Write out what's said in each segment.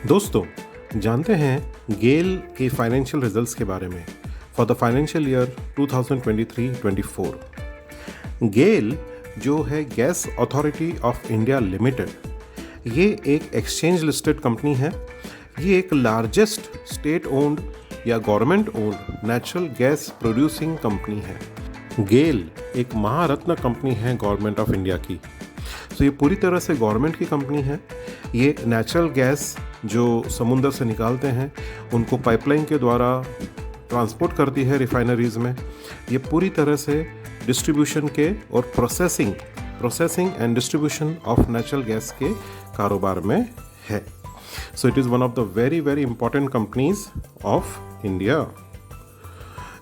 दोस्तों, जानते हैं गेल के फाइनेंशियल रिजल्ट्स के बारे में फॉर द फाइनेंशियल ईयर 2023-24। गेल जो है gas authority of India limited, ये एक एक्सचेंज लिस्टेड कंपनी है। ये एक लार्जेस्ट स्टेट ओन्ड या government owned natural gas producing company है। गेल एक महारत्न कंपनी है गवर्नमेंट ऑफ इंडिया की। तो ये पूरी तरह से गवर्नमेंट की कंपनी है। ये नेचुरल गैस जो समुंदर से निकालते हैं उनको पाइपलाइन के द्वारा ट्रांसपोर्ट करती है रिफाइनरीज में। ये पूरी तरह से डिस्ट्रीब्यूशन के और processing and distribution of natural gas के कारोबार में है। So it is one of the very very important companies of India.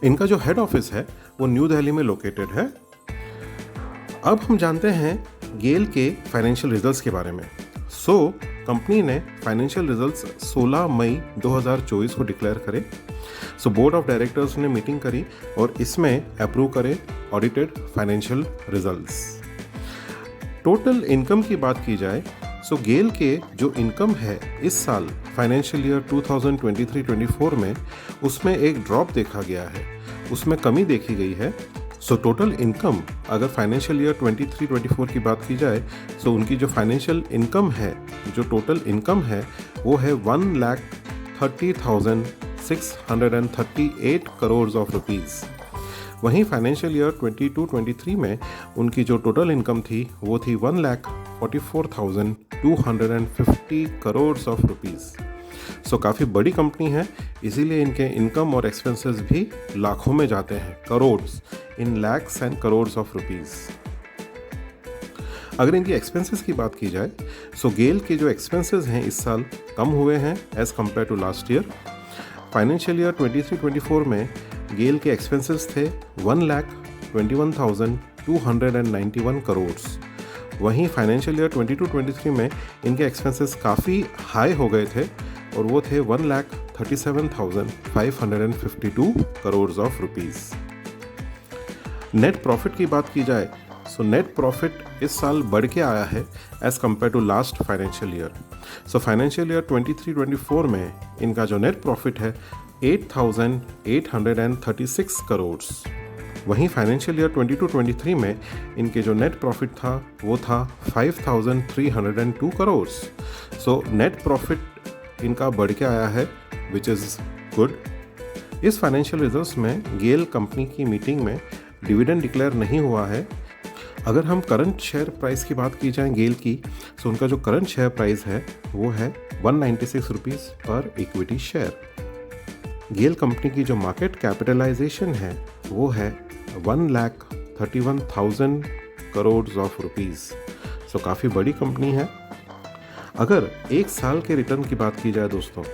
इनका जो हेड ऑफिस है वो न्यू दिल्ली में लोकेटेड है। अब हम जानते हैं गेल के फाइनेंशियल रिजल्ट्स के बारे में। कंपनी ने फाइनेंशियल रिजल्ट्स 16 मई 2024 को डिक्लेयर करे। बोर्ड ऑफ डायरेक्टर्स ने मीटिंग करी और इसमें अप्रूव करे audited financial results. Total income की बात की जाए गेल के जो इनकम है इस साल फाइनेंशियल ईयर 2023-24 में, उसमें एक ड्रॉप देखा गया है, उसमें कमी देखी गई है। टोटल इनकम अगर फाइनेंशियल ईयर 23-24 की बात की जाए उनकी जो फाइनेंशियल इनकम है, जो टोटल इनकम है वो है 1,30,638 करोड़ ऑफ रुपीज़। वहीं फाइनेंशियल ईयर 22-23 में उनकी जो टोटल इनकम थी वो थी 1,44,250 करोड़ ऑफ रुपीज़। काफ़ी बड़ी कंपनी है, इसीलिए इनके इनकम और एक्सपेंसेस भी लाखों में जाते हैं, crores, in lakhs and crores of rupees. अगर इनकी एक्सपेंसेस की बात की जाए गेल के जो एक्सपेंसेस हैं इस साल कम हुए हैं as compared to last year. Financial year 23-24 में गेल के एक्सपेंसेस थे 1,21,291 करोड़। वहीं फाइनेंशियल ईयर 22-23 में इनके एक्सपेंसेस काफ़ी हाई हो गए थे और वो थे 1,37,552 crore of rupees. Net profit की बात की जाए नेट प्रॉफिट इस साल बढ़ के आया है as compared to last financial year. Financial year 23-24 में इनका जो नेट प्रॉफिट है 8,836 करोड़। वहीं फाइनेंशियल ईयर 22-23 में इनके जो नेट प्रॉफिट था वो था 5,302 करोड़। नेट प्रॉफिट इनका बढ़ के आया है, विच इज़ गुड। इस फाइनेंशियल रिजल्ट्स में गेल कंपनी की मीटिंग में डिविडेंड डिक्लेयर नहीं हुआ है। अगर हम करंट शेयर प्राइस की बात की जाए गेल की उनका जो करंट शेयर प्राइस है वो है 196 रुपीज़ पर इक्विटी शेयर। गेल कंपनी की जो मार्केट कैपिटलाइजेशन है वो है 1,31,000 करोड़ ऑफ रुपीज़। काफ़ी बड़ी कंपनी है। अगर एक साल के रिटर्न की बात की जाए दोस्तों,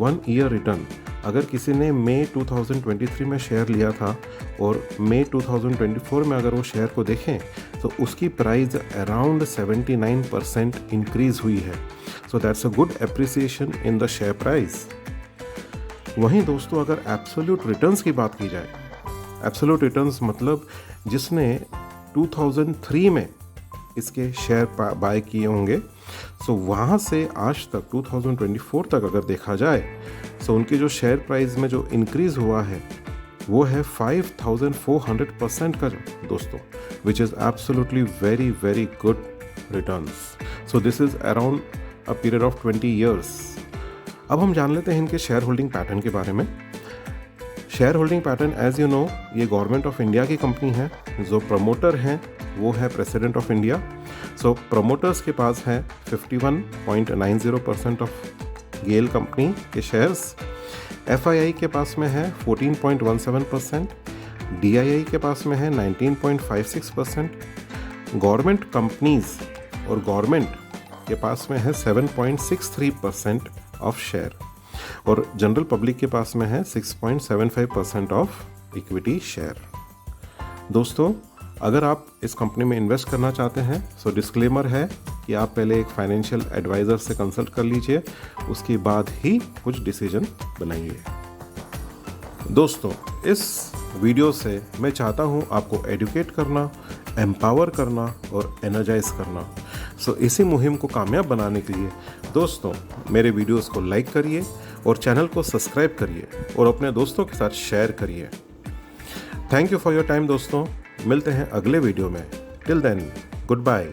1 ईयर रिटर्न, अगर किसी ने मई 2023 में शेयर लिया था और मई 2024 में अगर वो शेयर को देखें उसकी प्राइस अराउंड 79% इंक्रीज हुई है। That's a good appreciation in the share price. वहीं दोस्तों अगर एब्सोल्यूट रिटर्न्स की बात की जाए, एब्सोल्यूट रिटर्न्स मतलब जिसने 2003 में इसके शेयर बाय किए होंगे वहाँ से आज तक 2024 तक अगर देखा जाए उनकी जो शेयर प्राइस में जो इंक्रीज़ हुआ है वो है 5,400% का दोस्तों, which is absolutely very very good returns. This is around a period of 20 years. अब हम जान लेते हैं इनके शेयर होल्डिंग पैटर्न के बारे में। Share holding pattern as you know ये गवर्नमेंट ऑफ इंडिया की कंपनी है। जो प्रमोटर हैं वो है प्रेसिडेंट ऑफ इंडिया। प्रमोटर्स के पास है 51.90% ऑफ गेल कंपनी के शेयर्स। FII के पास में है 14.17%, DII के पास में है 19.56%, गवर्नमेंट कंपनीज और गवर्नमेंट के पास में है 7.63% ऑफ शेयर और जनरल पब्लिक के पास में है 6.75% ऑफ इक्विटी शेयर। दोस्तों अगर आप इस कंपनी में इन्वेस्ट करना चाहते हैं डिस्क्लेमर है कि आप पहले एक फाइनेंशियल एडवाइज़र से कंसल्ट कर लीजिए, उसके बाद ही कुछ डिसीजन बनाइए। दोस्तों इस वीडियो से मैं चाहता हूँ आपको एडुकेट करना, एम्पावर करना और एनर्जाइज करना। सो इसी मुहिम को कामयाब बनाने के लिए दोस्तों मेरे वीडियोस को लाइक करिए और चैनल को सब्सक्राइब करिए और अपने दोस्तों के साथ शेयर करिए। Thank you for your time दोस्तों, मिलते हैं अगले वीडियो में। Till then good bye.